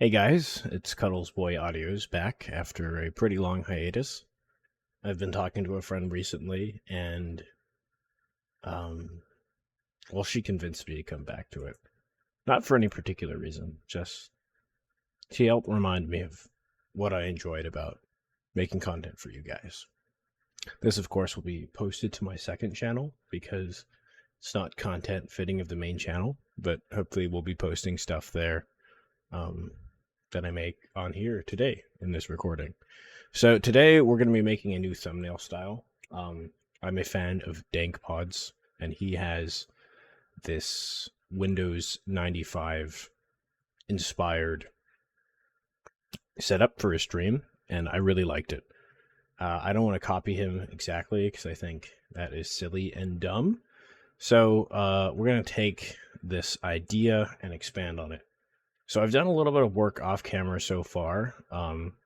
Hey guys, it's Cuddles Boy Audios back after a pretty long hiatus. I've been talking to a friend recently, and um, well, she convinced me to come back to it. Not for any particular reason, just she helped remind me of what I enjoyed about making content for you guys. This, of course, will be posted to my second channel because it's not content fitting of the main channel, but hopefully we'll be posting stuff there um, that I make on here today in this recording. So today we're going to be making a new thumbnail style. I'm a fan of Dank Pods, and he has this Windows 95 inspired setup for his stream, and I really liked it. I don't want to copy him exactly because I think that is silly and dumb. So we're going to take this idea and expand on it. So I've done a little bit of work off camera so far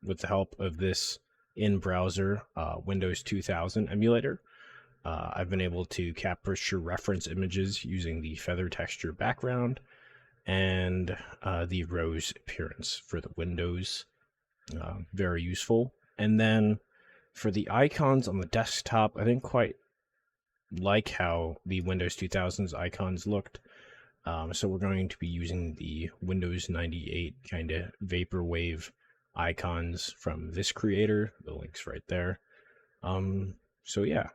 with the help of this in-browser Windows 2000 emulator. I've been able to capture reference images using the feather texture background and the rose appearance for the windows. Very useful. And then for the icons on the desktop, I didn't quite like how the Windows 2000's icons looked. So we're going to be using the Windows 98 kind of vaporwave icons from this creator. The link's right there. So yeah,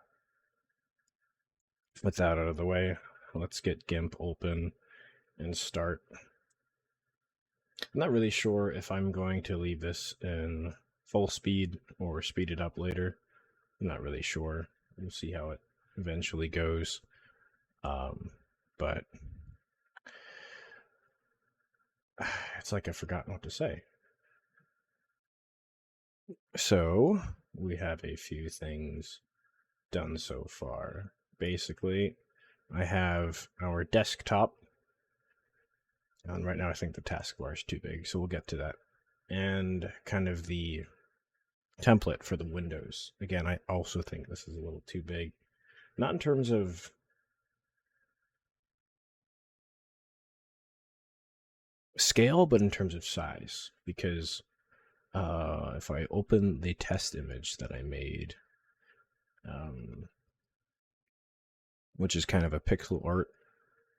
with that out of the way, let's get GIMP open and start. I'm not really sure if I'm going to leave this in full speed or speed it up later. I'm not really sure. We'll see how it eventually goes. But it's like I've forgotten what to say. So we have a few things done so far. Basically, I have our desktop. And right now I think the taskbar is too big, so we'll get to that. And kind of the template for the windows. Again, I also think this is a little too big. Not in terms of scale, but in terms of size. Because if I open the test image that I made, which is kind of a pixel art,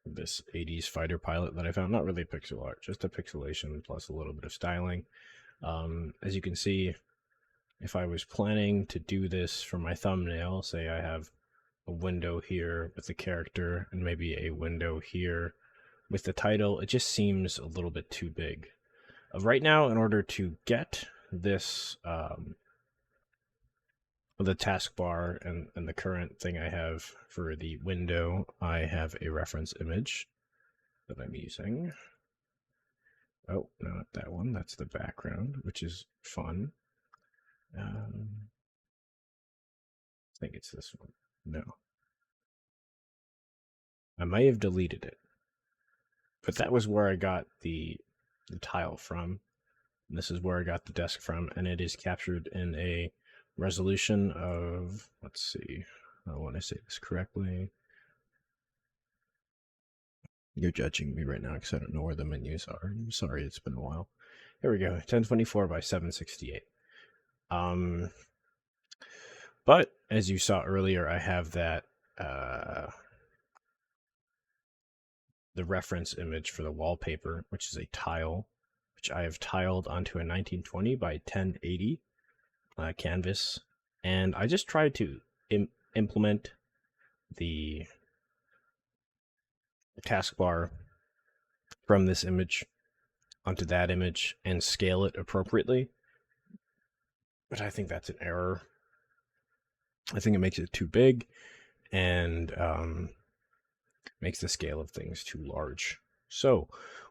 this 80s fighter pilot that I found, not really pixel art, just a pixelation plus a little bit of styling. As you can see, if I was planning to do this for my thumbnail, say I have a window here with the character and maybe a window here with the title, it just seems a little bit too big. Right now, in order to get this, the taskbar and the current thing I have for the window, I have a reference image that I'm using. Oh, no, not that one. That's the background, which is fun. I think it's this one. No. I may have deleted it. But that was where I got the tile from. And this is where I got the desk from, and it is captured in a resolution of, let's see, I want to say this correctly. You're judging me right now because I don't know where the menus are. I'm sorry, it's been a while. Here we go, 1024 by 768. But as you saw earlier, I have that the reference image for the wallpaper, which is a tile, which I have tiled onto a 1920 by 1080 canvas, and I just tried to implement the taskbar from this image onto that image and scale it appropriately. But I think that's an error. I think it makes it too big and makes the scale of things too large. So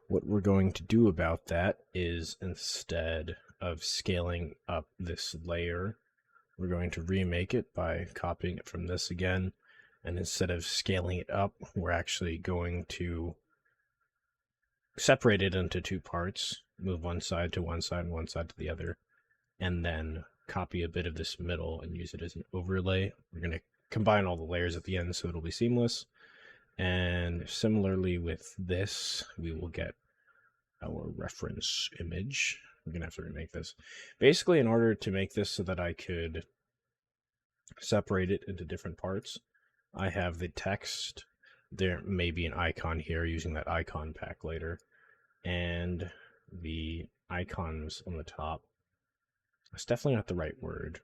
what we're going to do about that is, instead of scaling up this layer, we're going to remake it by copying it from this again. And instead of scaling it up, we're actually going to separate it into two parts, move one side to one side and one side to the other, and then copy a bit of this middle and use it as an overlay. We're going to combine all the layers at the end so it'll be seamless. And similarly with this, we will get our reference image. We're going to have to remake this. Basically, in order to make this so that I could separate it into different parts, I have the text. There may be an icon here using that icon pack later. And the icons on the top. It's definitely not the right word.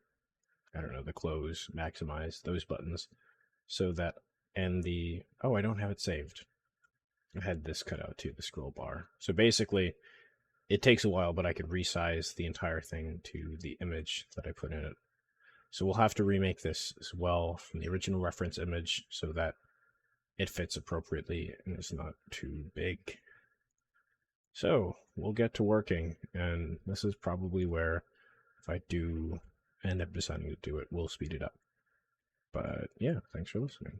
I don't know, the close, maximize, those buttons. So that, and the, oh, I don't have it saved. I had this cut out too, the scroll bar. So basically, it takes a while, but I could resize the entire thing to the image that I put in it. So we'll have to remake this as well from the original reference image so that it fits appropriately and it's not too big. So we'll get to working, and this is probably where, if I do end up deciding to do it, we'll speed it up. But yeah, thanks for listening.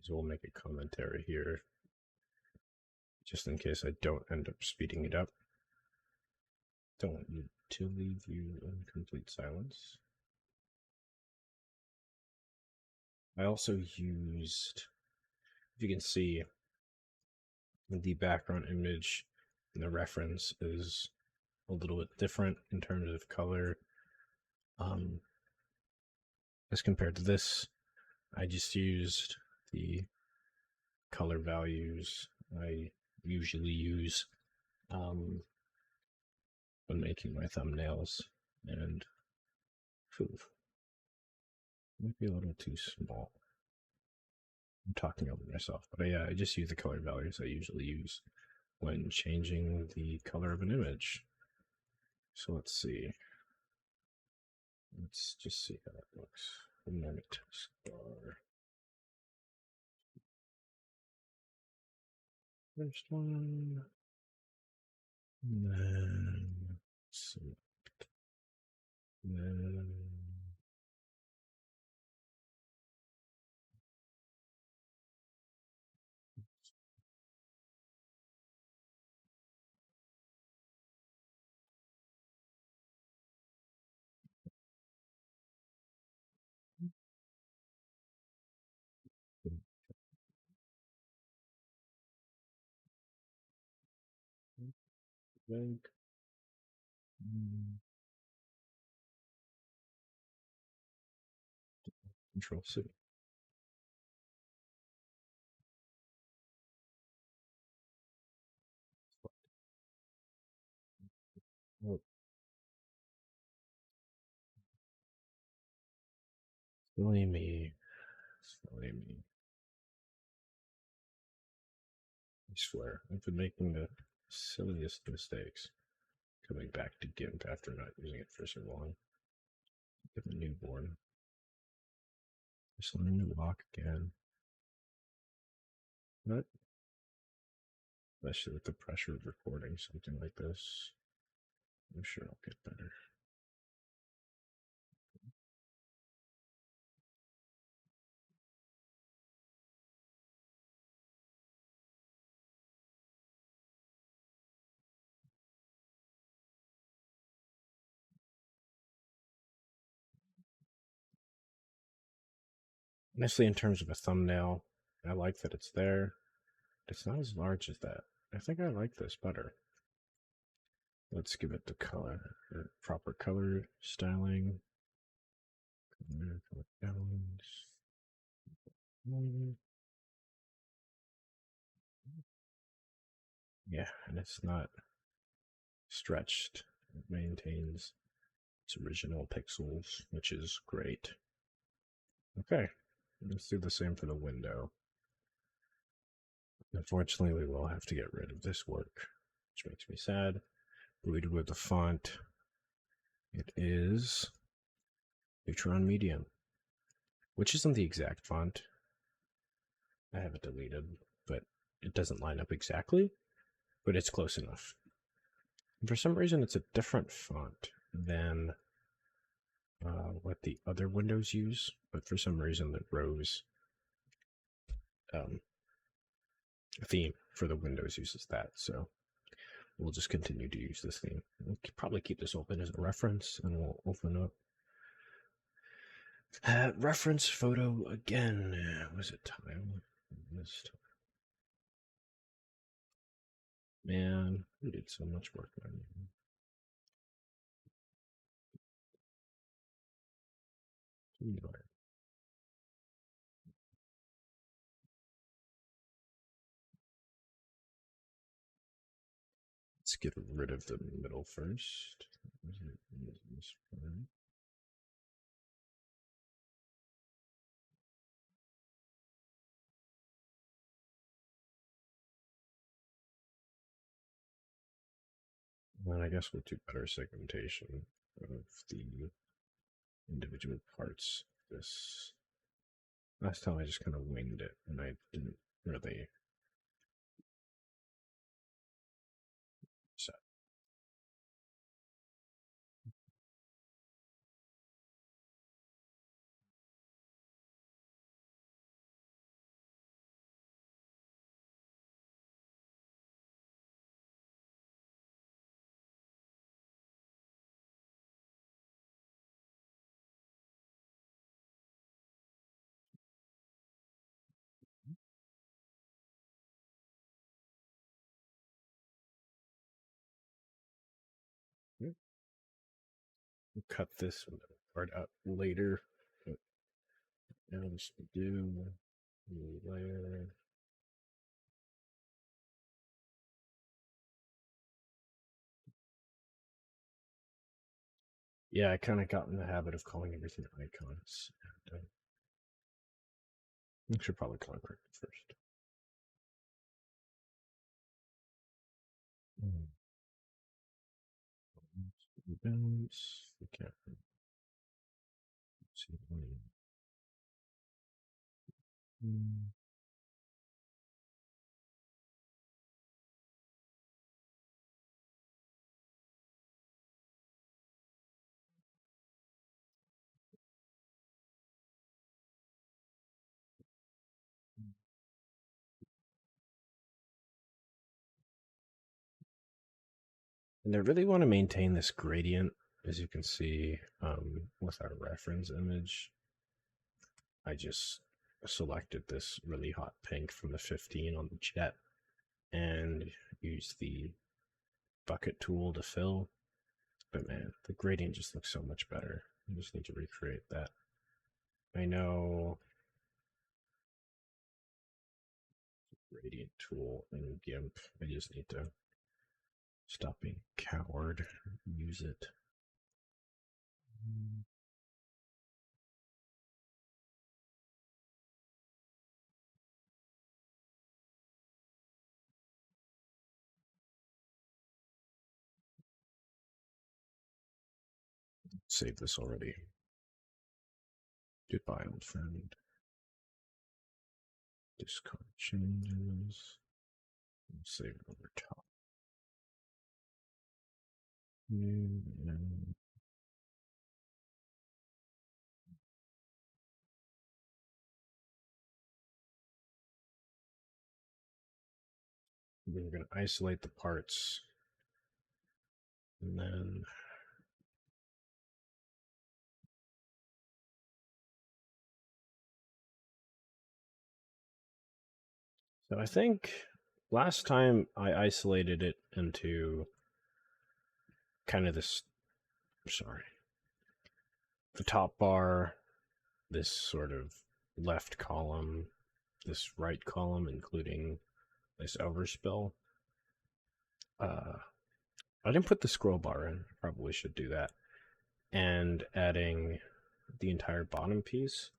So we'll make a commentary here, just in case I don't end up speeding it up. Don't want you to leave you in complete silence. I also used, if you can see, the background image and the reference is a little bit different in terms of color. As compared to this, I just used the color values I usually use when making my thumbnails, and might be a little too small. I'm talking over myself, but yeah, I just use the color values I usually use when changing the color of an image. So let's see. Let's just see how that looks. Text bar. First one. And then select. Then Control C. Oh, silly me. Silly me. I swear, I've been making the silliest mistakes coming back to GIMP after not using it for so long. Give a newborn. Just learning to walk again. What? Especially with the pressure of recording something like this. I'm sure I'll get better. Honestly, in terms of a thumbnail, I like that it's there. It's not as large as that. I think I like this better. Let's give it the color, or proper color styling. Color balance. Yeah, and it's not stretched. It maintains its original pixels, which is great. Okay, let's do the same for the window. Unfortunately, we will have to get rid of this work, which makes me sad. But with the font, it is Neutron Medium, which isn't the exact font. I have it deleted, but it doesn't line up exactly, but it's close enough. And for some reason, it's a different font than what the other windows use, but for some reason, the Rose theme for the Windows uses that. So we'll just continue to use this theme. We'll probably keep this open as a reference, and we'll open up reference photo again. Was it time? This time. Man, we did so much work on it. Let's get rid of the middle first. And I guess we'll do better segmentation of the individual parts. This last time I just kind of winged it, and I didn't really set. We'll cut this part out later. But now let's do layer. Yeah, I kind of got in the habit of calling everything icons. And, I should probably call it first. Balance. We can't see. And I really want to maintain this gradient, as you can see with our reference image. I just selected this really hot pink from the 15 on the jet and used the bucket tool to fill. But man, the gradient just looks so much better. I just need to recreate that. I know gradient tool in GIMP. I just need to stop being a coward. Use it. Save this already. Goodbye, old friend. Discard changes. Save it over top. And we're going to isolate the parts. And then so I think last time I isolated it into kind of this, sorry, the top bar, this sort of left column, this right column, including this overspill. I didn't put the scroll bar in. Probably should do that. And adding the entire bottom piece.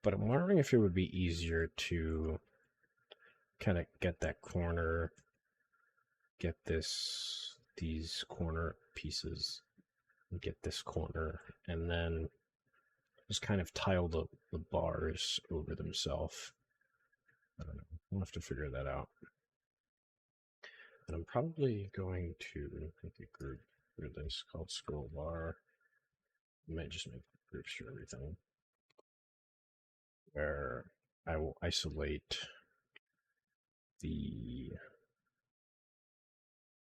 But I'm wondering if it would be easier to kind of get that corner, get these corner pieces, and get this corner, and then just kind of tile the bars over themselves. I don't know. We'll have to figure that out. And I'm probably going to make a group for this called scroll bar. I might just make groups for everything, where I will isolate the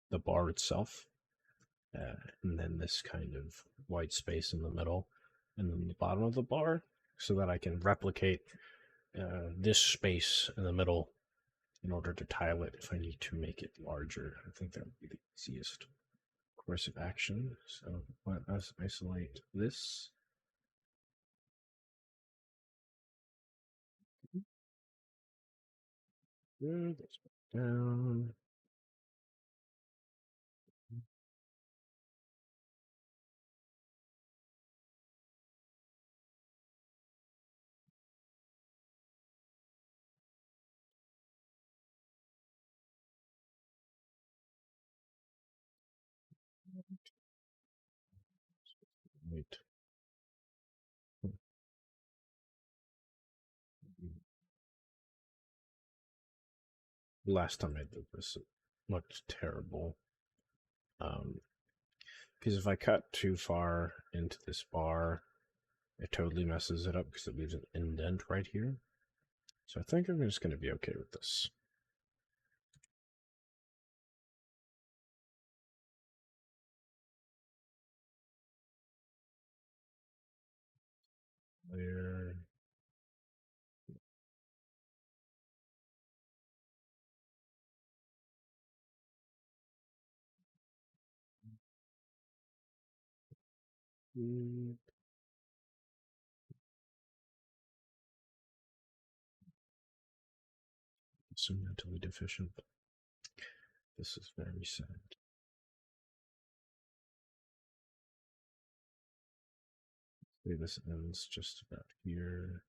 the bar itself, and then this kind of white space in the middle, and then the bottom of the bar, so that I can replicate this space in the middle in order to tile it if I need to make it larger. I think that would be the easiest course of action. So let us isolate this. This down. Wait. Last time I did this, it looked terrible. Because if I cut too far into this bar, it totally messes it up because it leaves an indent right here. So I think I'm just going to be okay with this. There. So mentally deficient. This is very sad. Say this ends just about here.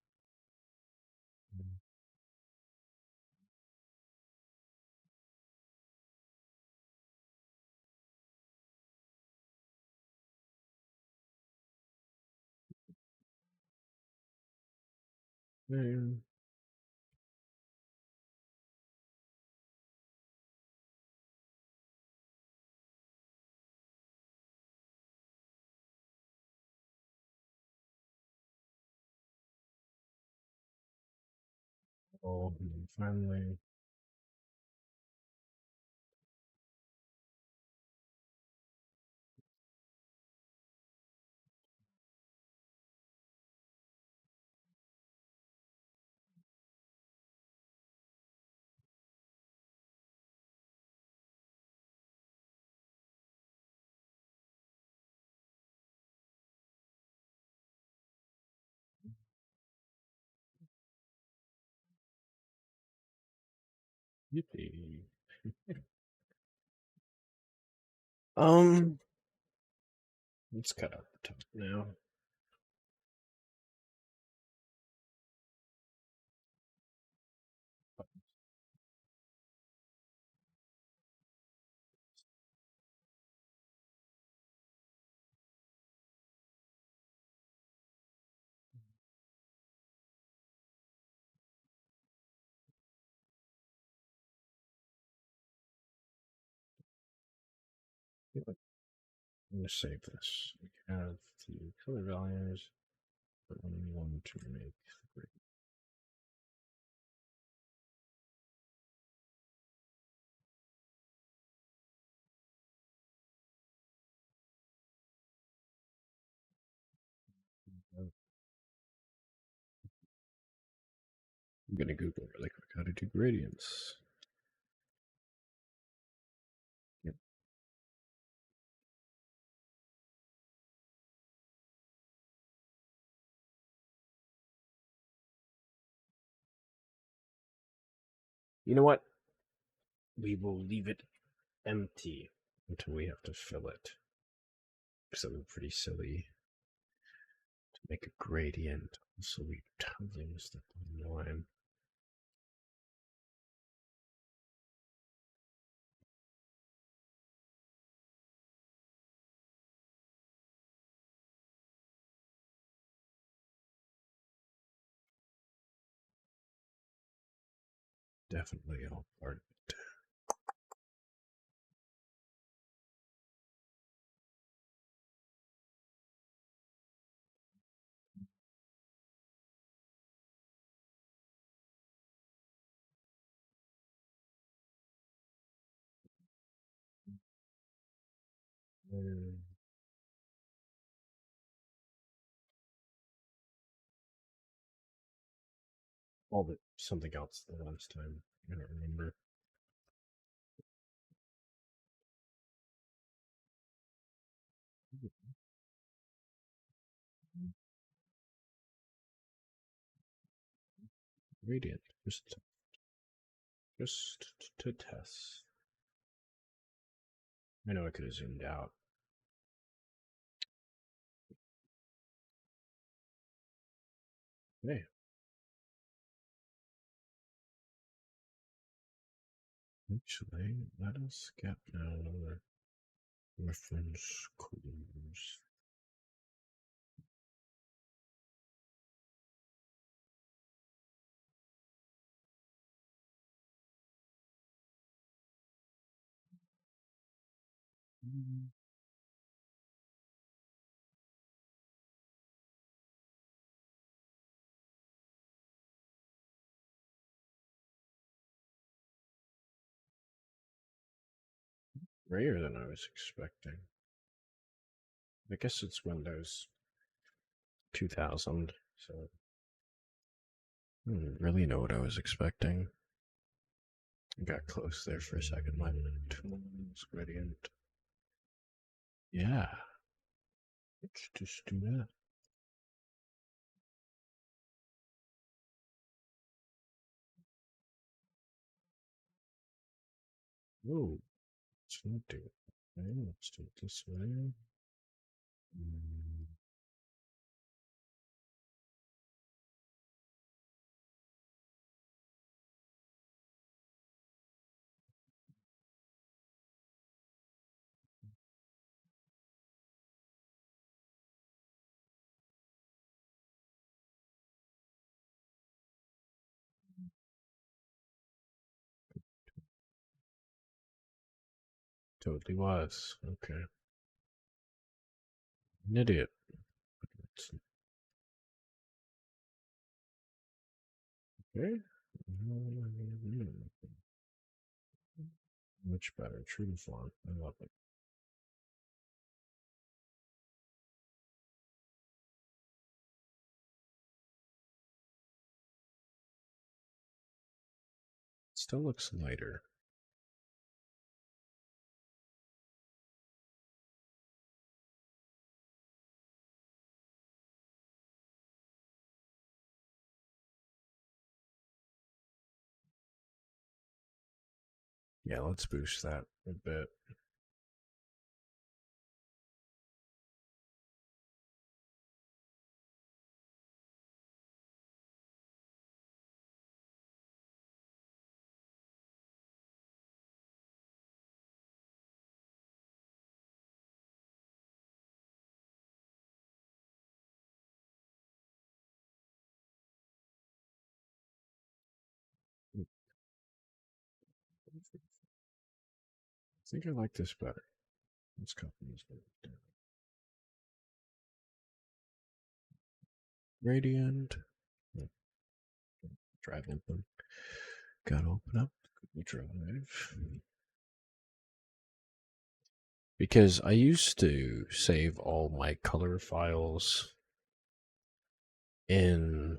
There. Oh, and then finally, yippee. Um, let's cut out the top now. I'm going to save this. We have the color values, but we want to make the grid. I'm going to Google really quick how to do gradients. Yep. You know what? We will leave it empty until we have to fill it. Because it would be pretty silly to make a gradient. Also, we totally missed the bottom line. Definitely all part of it. all the something else the last time. I don't remember. Radiant. Just to test. I know I could have zoomed out. Hey. Actually, let us get our reference clues. Grayer than I was expecting. I guess it's Windows 2000, so I didn't really know what I was expecting. I got close there for a second. My tools, gradient. Yeah, let's just do that. Whoa, let's not do it. Okay, let's do it this way. Totally was. Okay. An idiot. Okay. Much better. True to form. I love it. Still looks lighter. Yeah, let's boost that a bit. I think I like this better. Let's copy this down. Radiant. Drive open. Gotta open up Google Drive. Because I used to save all my color files in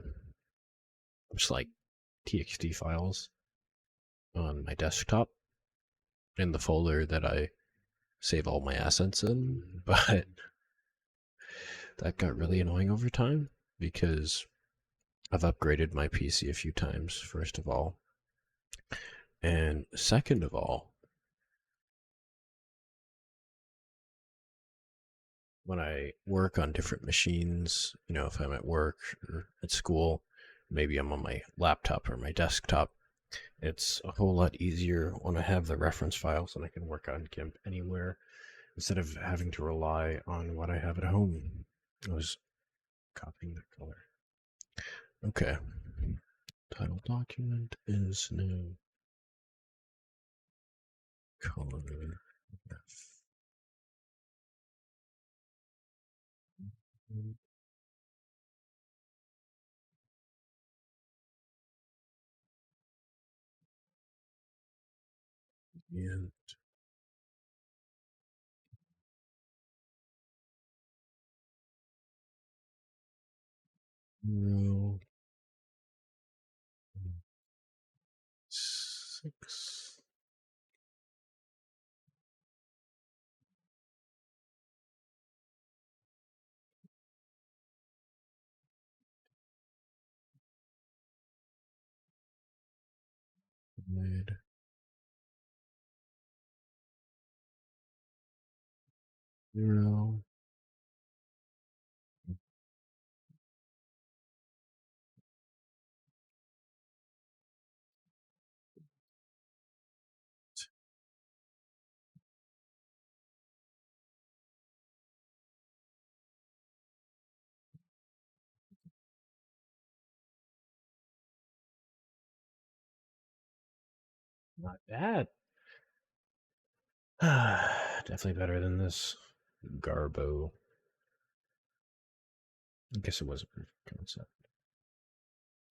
just like TXT files on my desktop in the folder that I save all my assets in, but that got really annoying over time because I've upgraded my PC a few times, first of all. And second of all, when I work on different machines, you know, if I'm at work or at school, maybe I'm on my laptop or my desktop, it's a whole lot easier when I have the reference files and I can work on GIMP anywhere instead of having to rely on what I have at home. I was copying the color. Okay. Title document is now color F. And 0, 6. Mid 0. Not bad. Definitely better than this Garbo. I guess it was a proof of concept.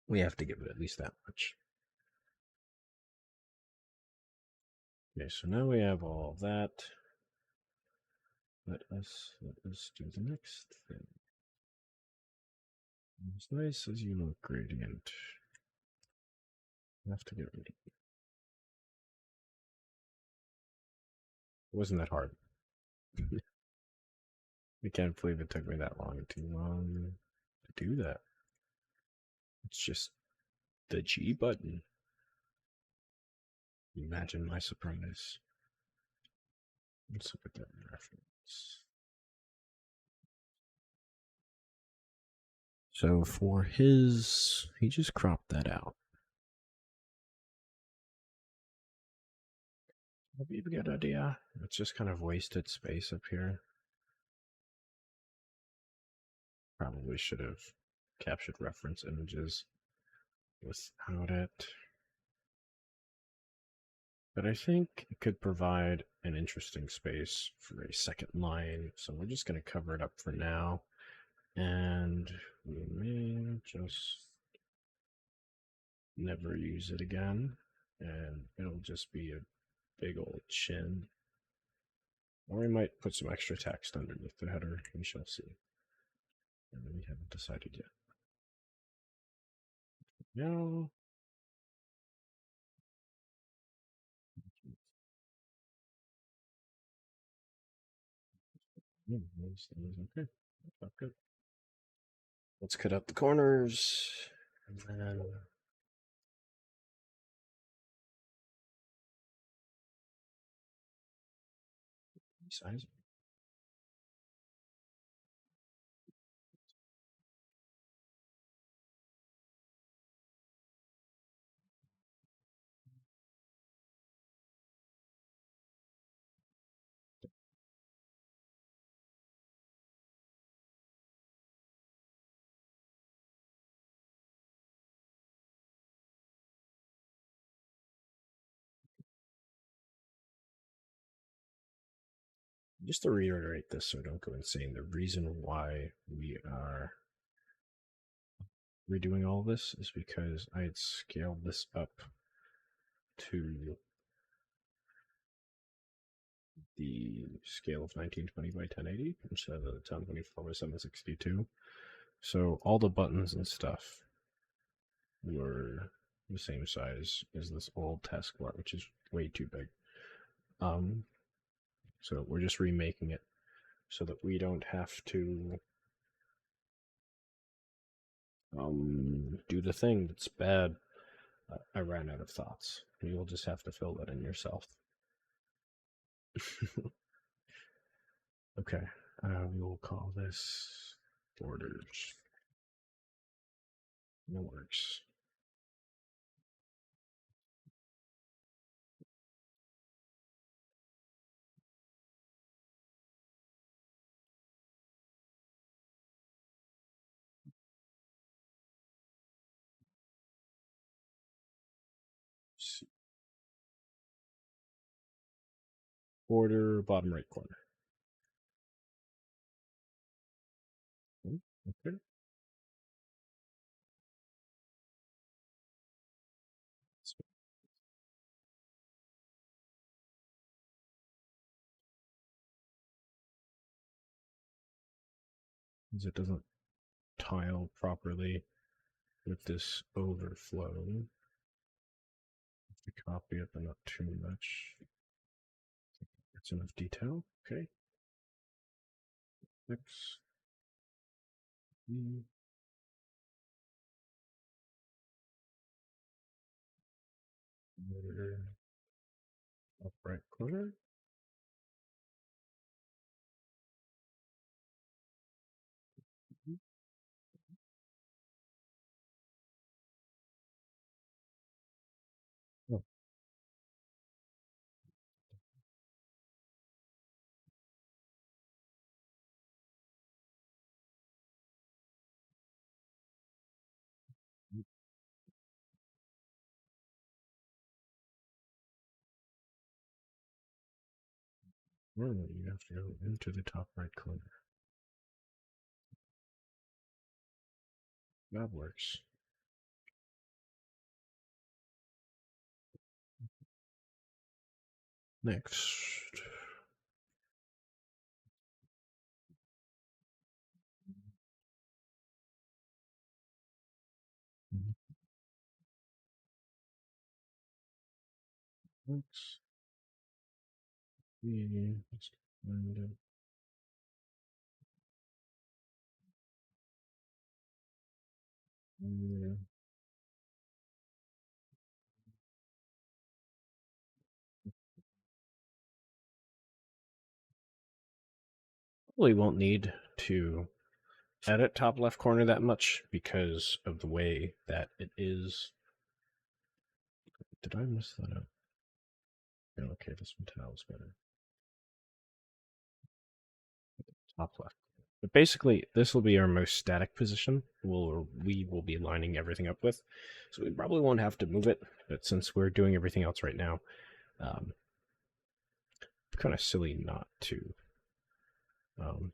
We have to give it at least that much. Okay, so now we have all that. Let us do the next thing. As nice as you look, gradient. I have to get rid of it. It wasn't that hard. I can't believe it took me that long to do that. It's just the G button. Imagine my surprise. Let's look at that reference. So for his, he just cropped that out. That'd be a good idea. It's just kind of wasted space up here. Probably should have captured reference images without it. But I think it could provide an interesting space for a second line. So we're just going to cover it up for now. And we may just never use it again. And it'll just be a big old chin. Or we might put some extra text underneath the header. We shall see. And we haven't decided yet. No. Okay. Okay. Let's cut out the corners. And then resize it. Just to reiterate this so I don't go insane, the reason why we are redoing all this is because I had scaled this up to the scale of 1920 by 1080 instead of the 1024 by 762. So all the buttons and stuff were the same size as this old taskbar, which is way too big. So we're just remaking it so that we don't have to do the thing that's bad. I ran out of thoughts. You'll just have to fill that in yourself. Okay, we will call this borders. That works. Border, bottom right corner. Okay. It doesn't tile properly with this overflow. To copy it, but not too much. That's enough detail. Okay. Next. Up right corner. Oh. Normally, you have to go into the top right corner. That works. Next. Next. Let's find it. Yeah. Probably won't need to edit top left corner that much because of the way that it is. Did I miss that out? Yeah, okay, this one tile's better. Top left. But basically, this will be our most static position. We will be lining everything up with. So we probably won't have to move it. But since we're doing everything else right now, kind of silly not to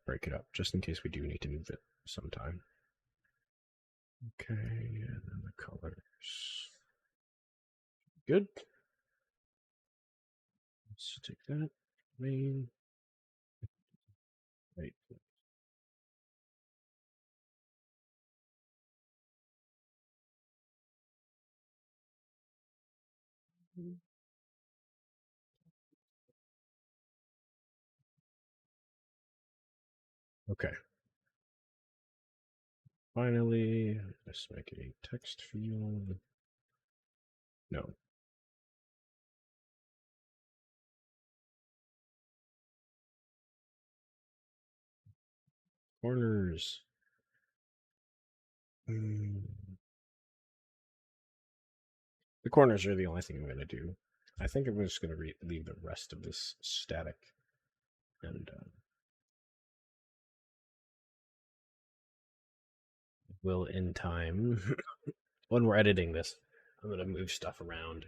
break it up, just in case we do need to move it sometime. Okay, and then the colors. Good. Let's take that. Main. Right. Okay. Finally, let's make it a text field. No. Corners. The corners are the only thing I'm going to do. I think I'm just going to leave the rest of this static. And will in time, when we're editing this, I'm going to move stuff around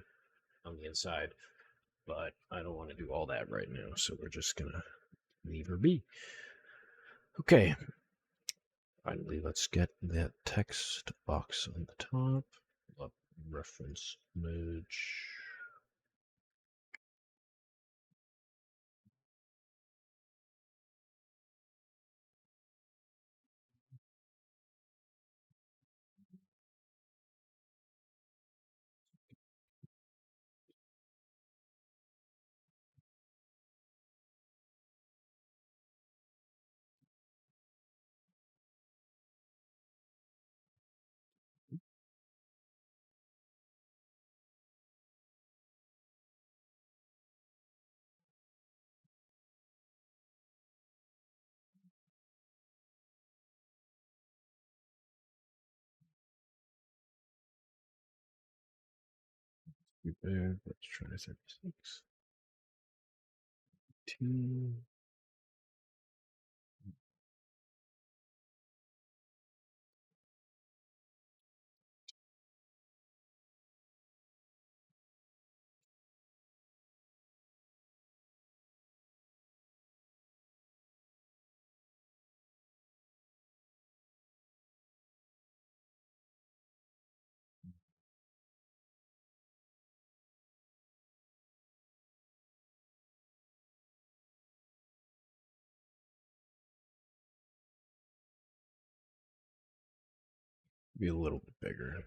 on the inside. But I don't want to do all that right now, so we're just going to leave her be. Okay. Finally, let's get that text box on the top. Reference image. Let's try 36. 2. Be a little bit bigger.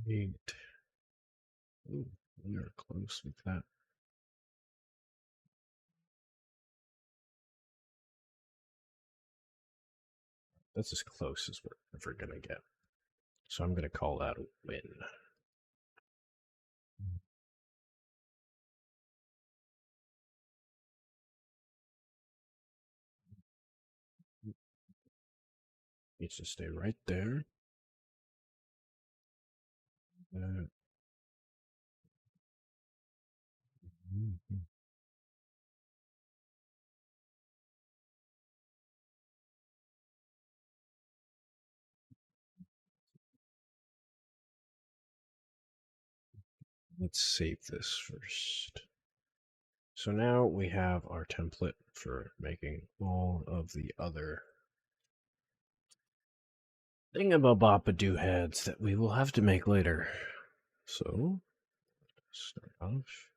8. Ooh, we are close with that. That's as close as we're ever gonna get. So I'm gonna call that a win. Needs to stay right there. Mhm. Let's save this first. So now we have our template for making all of the other thingamabobadoo heads that we will have to make later. So, start off.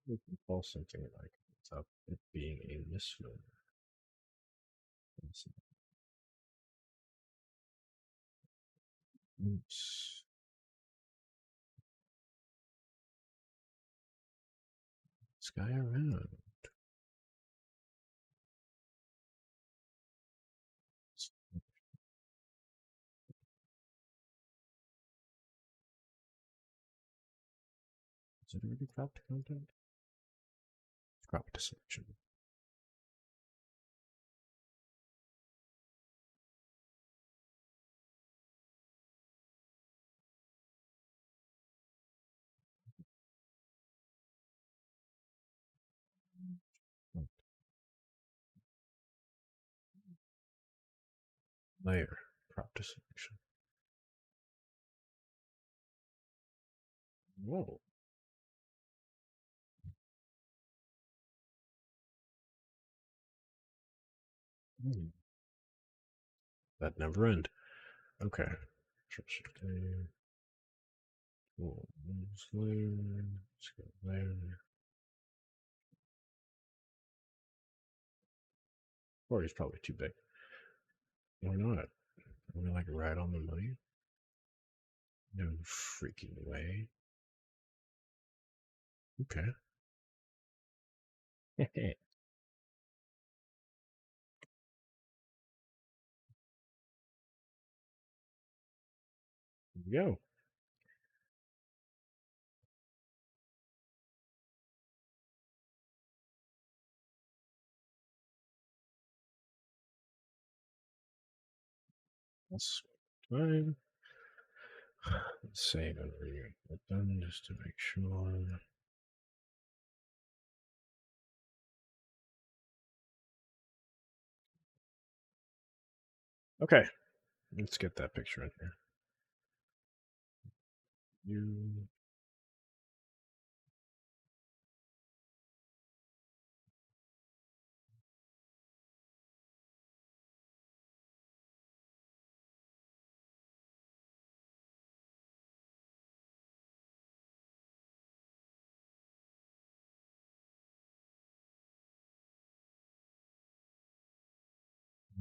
We can call something like without it being a misnomer. Oops. Sky around. Is it already cropped content? Crop to selection. Layer. Crop to selection. Whoa. That never end. Okay. Cool. Let's go there. Or he's probably too big. Why not? Are we like right on the money? No freaking way. Okay. Here we go. That's fine. Let's save and read it done just to make sure. Okay. Let's get that picture in here. You.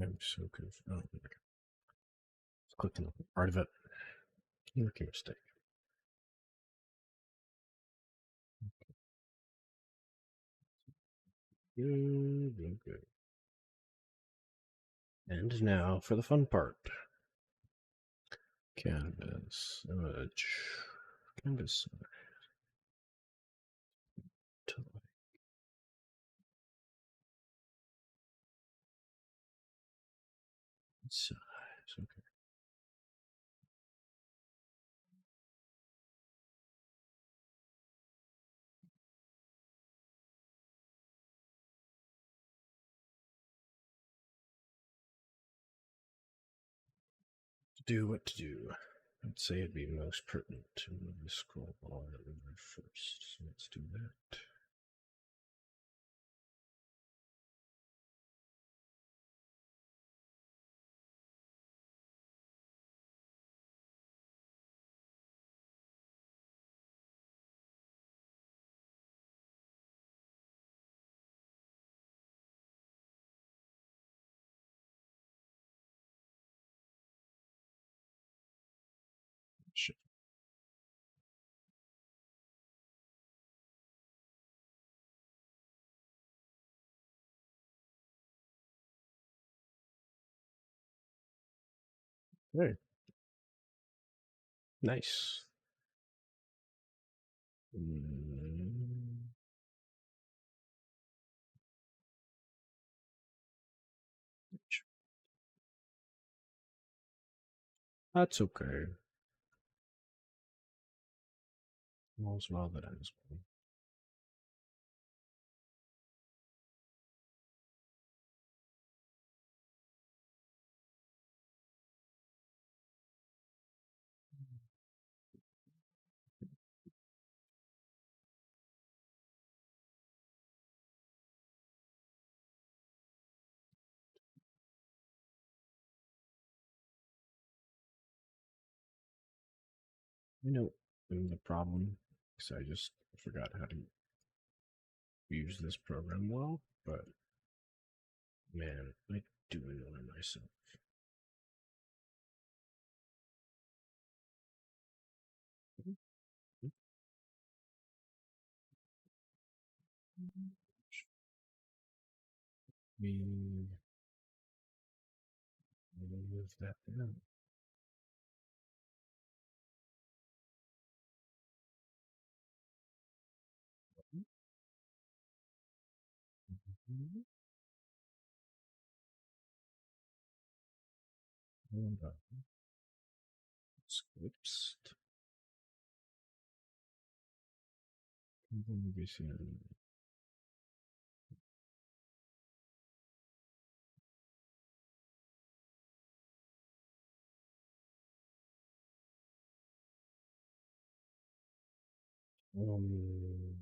I'm so confused. Oh, okay. Let's click on the part of it. Rookie mistake. Good. And now for the fun part. Canvas image. Canvas to size. Okay. do what to do. I'd say it'd be most pertinent to move the scroll bar over first. So let's do that. Shit. Very nice. Mm, That's okay. All's well that ends well. You know, the problem is I just forgot how to use this program well, but man, I do annoy myself. We move that down. Hold on. Scripts. Um,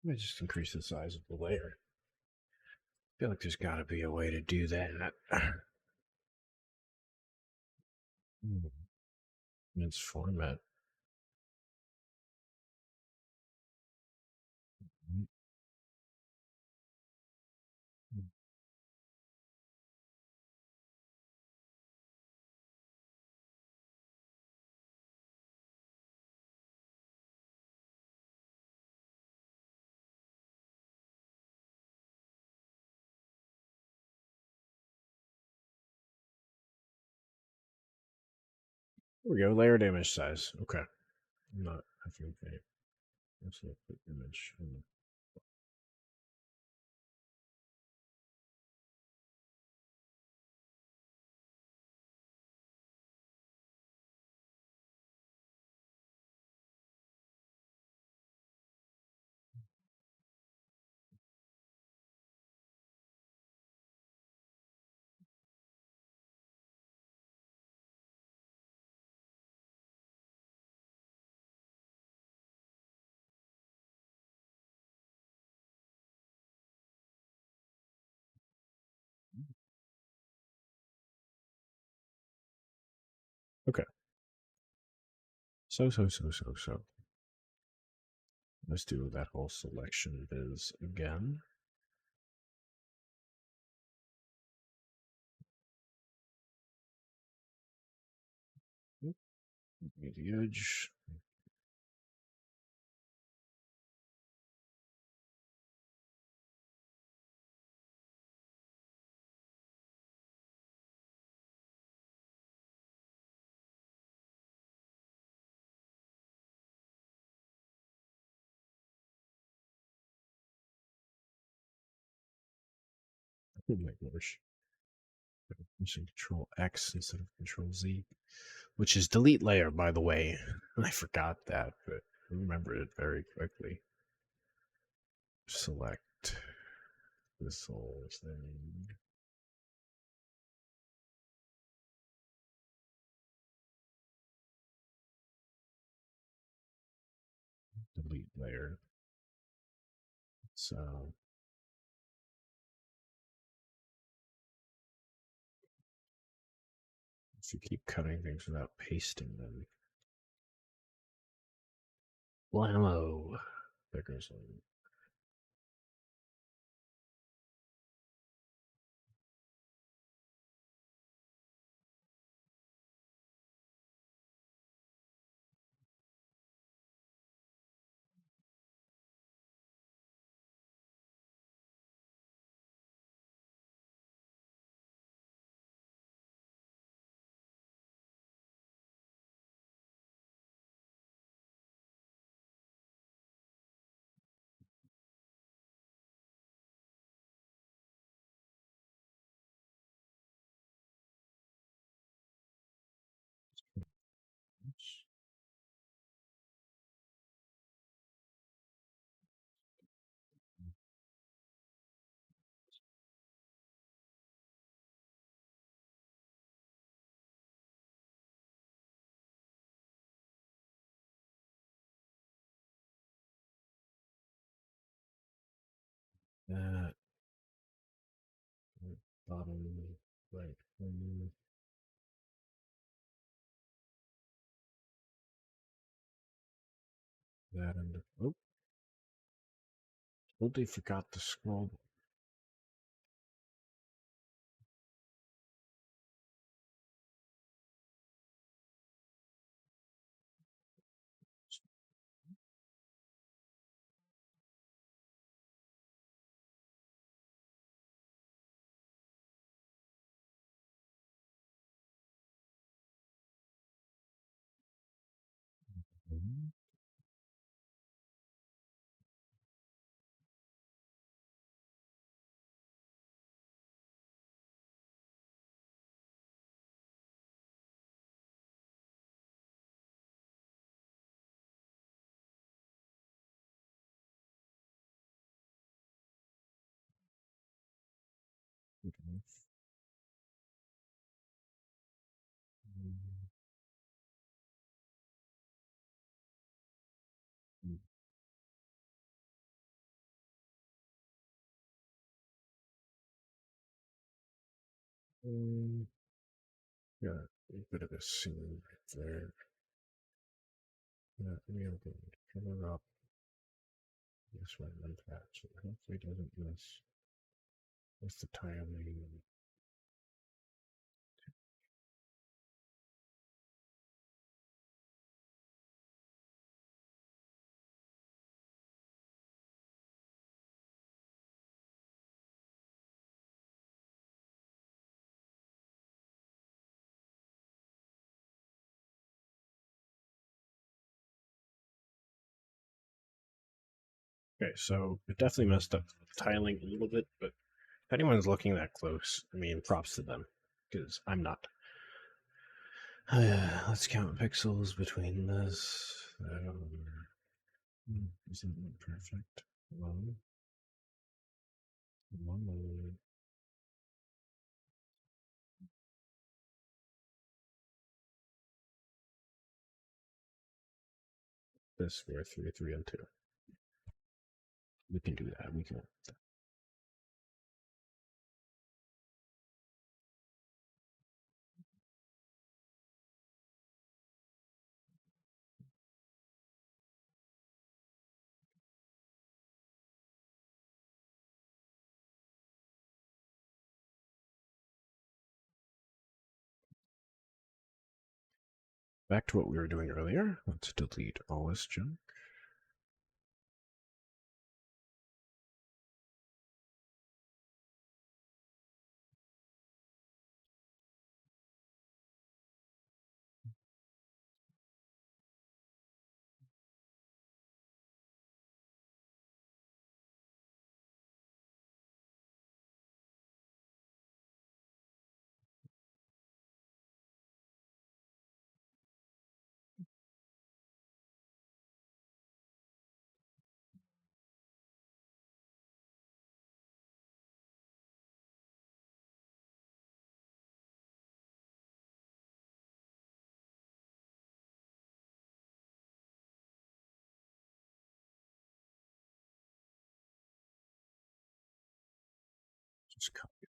Let me just increase the size of the layer. I feel like there's got to be a way to do that. Its format. There we go. Layered image size. Okay. I'm not having a absolute image. Okay. So. Let's do that whole selection viz again. The edge. Oh my gosh. Pushing Control X instead of Control Z, which is delete layer, by the way. I forgot that, but I remembered it very quickly. Select this whole thing. Delete layer. So if you keep cutting things without pasting them. Blammo. There goes one. That bottom right. That and oh, totally forgot to scroll. Yeah, a bit of a scene right there. Yeah, we are going to cover up this one and that, so hopefully it doesn't mess with the tiling. Okay, so it definitely messed up the tiling a little bit, but if anyone's looking that close, I mean, props to them, because I'm not. Let's count pixels between this. Isn't perfect. One, one, this where 3, 3, and 2. We can do that. We can. Back to what we were doing earlier. Let's delete all this junk. Just copy.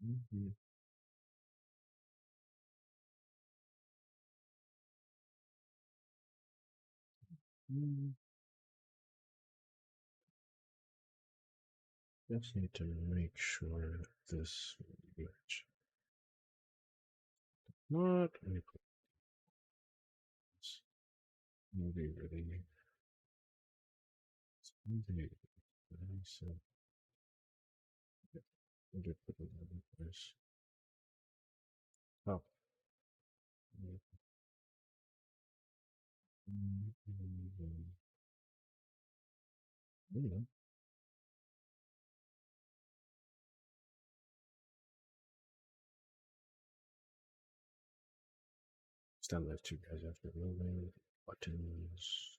Mhm. Mm, Just need to make sure that this image not. Let me put this movie really. Movie. So I did put it in place. Oh. Stand those two guys after moving. Buttons.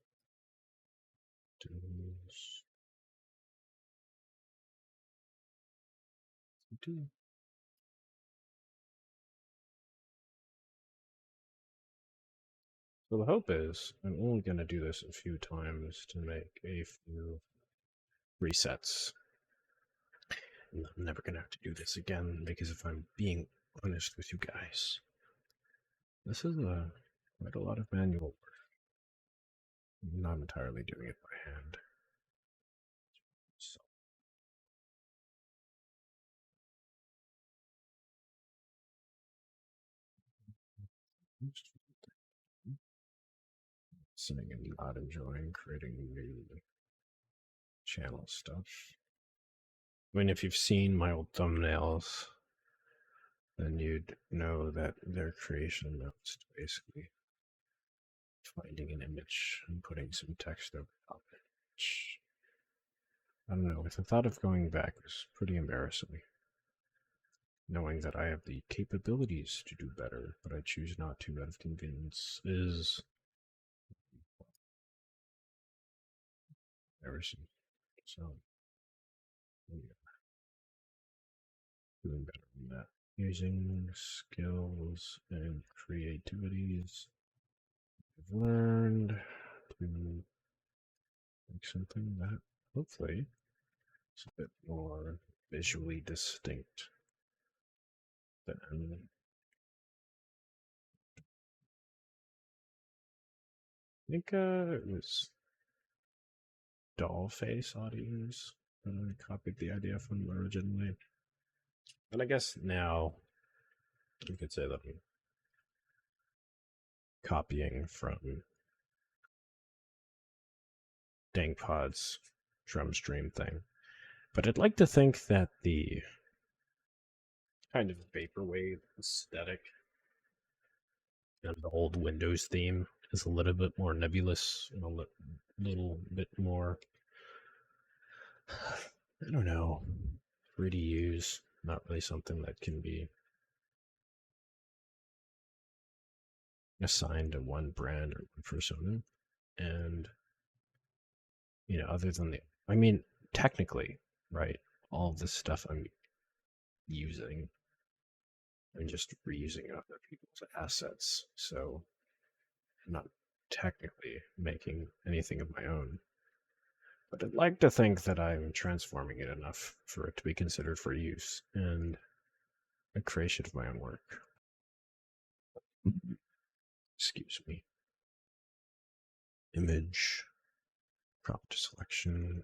Buttons. Do. So the hope is I'm only going to do this a few times to make a few resets. And I'm never going to have to do this again because if I'm being honest with you guys, this is quite a lot of manual work. I'm not entirely doing it by hand. So saying I'm not enjoying creating new channel stuff. I mean, if you've seen my old thumbnails, then you'd know that their creation notes basically finding an image and putting some text over top it. Which, I don't know, with the thought of going back was pretty embarrassing. Knowing that I have the capabilities to do better, but I choose not to out of convenience is embarrassing. So, yeah, doing better than that. Using skills and creativities I've learned to make something that hopefully is a bit more visually distinct than I think it was doll face audios that I copied the idea from originally. And I guess now you could say that I'm copying from Dangpod's drum stream thing. But I'd like to think that the kind of vaporwave aesthetic and the old Windows theme is a little bit more nebulous and a little bit more, I don't know, free to use. Not really something that can be assigned to one brand or one persona. And, other than I mean, technically, right, all of this stuff I'm using and just reusing other people's assets. So I'm not technically making anything of my own. But I'd like to think that I'm transforming it enough for it to be considered for use and a creation of my own work. Excuse me. Image, prompt selection.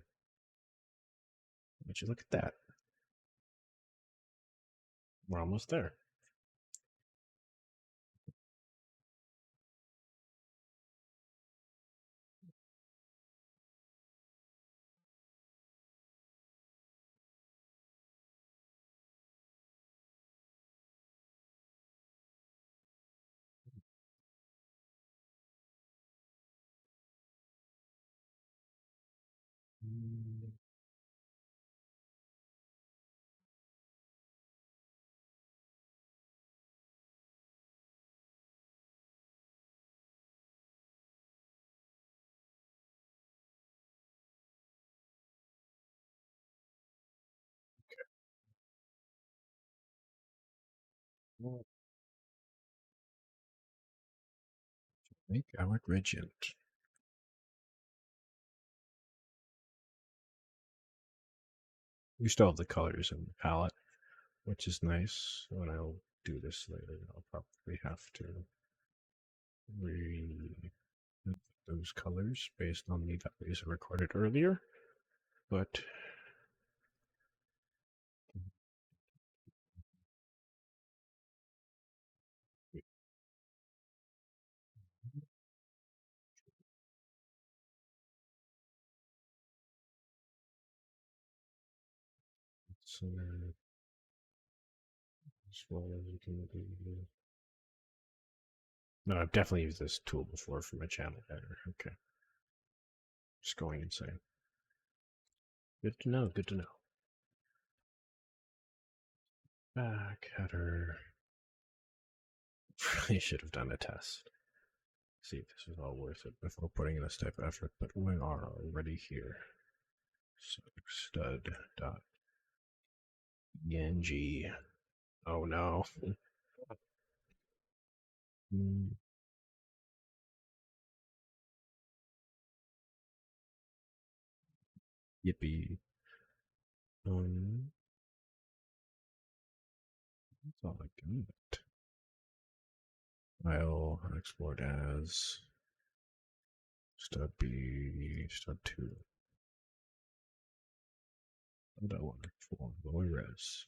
Would you look at that? We're almost there. Make our gradient. We still have the colors in the palette, which is nice. When I'll do this later, I'll probably have to those colors based on the values I recorded earlier. But so as well as you can do. No, I've definitely used this tool before for my channel header. Okay. Just going insane. Good to know, good to know. Back header. Really should have done a test. See if this is all worth it before putting in this type of effort, but we are already here. So stud dot png. Oh no. Yippee. That's all I got. File export as stud B stud 2. That one for lower res.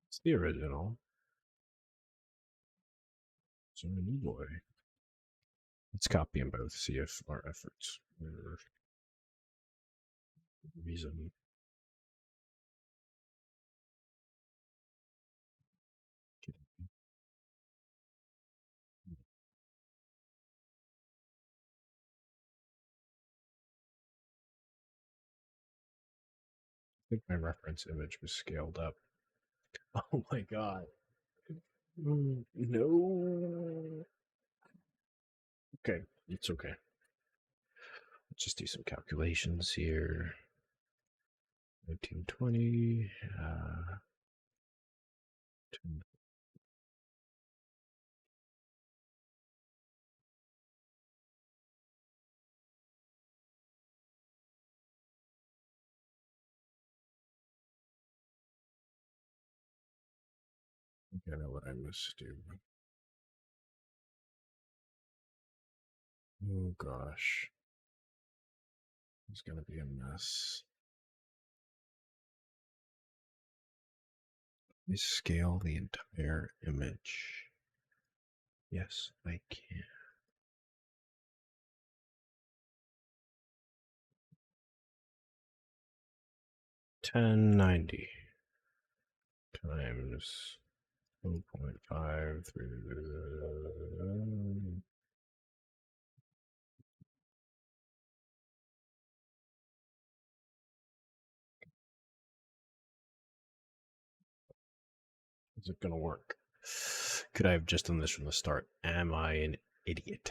It's the original. So new boy. Let's copy them both, see if our efforts were reason. I think my reference image was scaled up. Oh my god. No. Okay, it's okay. Let's just do some calculations here. 1920. I know what I must do. Oh gosh. It's gonna be a mess. Let me scale the entire image. Yes, I can. 1090 times 0.5 through. Is it gonna work? Could I have just done this from the start? Am I an idiot?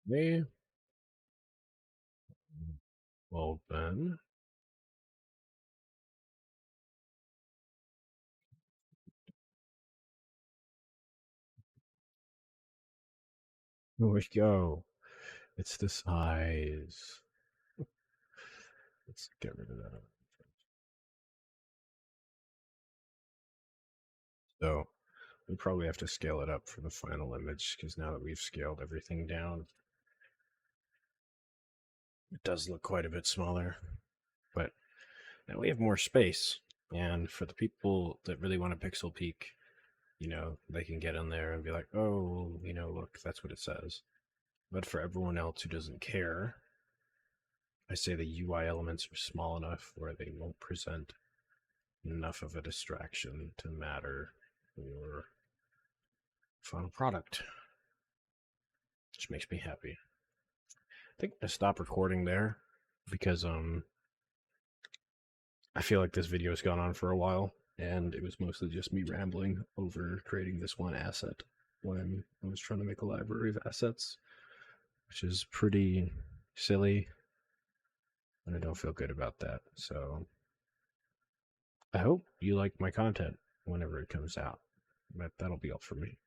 Me? Well then. Here we go. It's the size. Let's get rid of that. So we probably have to scale it up for the final image because now that we've scaled everything down, it does look quite a bit smaller. But now we have more space. And for the people that really want to pixel peek, you know, they can get in there and be like, oh, you know, look, that's what it says. But for everyone else who doesn't care, I say the UI elements are small enough where they won't present enough of a distraction to matter for final product, which makes me happy. I think I'm gonna stop recording there because I feel like this video has gone on for a while. and it was mostly just me rambling over creating this one asset when I was trying to make a library of assets, which is pretty silly, and I don't feel good about that. So I hope you like my content whenever it comes out. But that'll be all for me.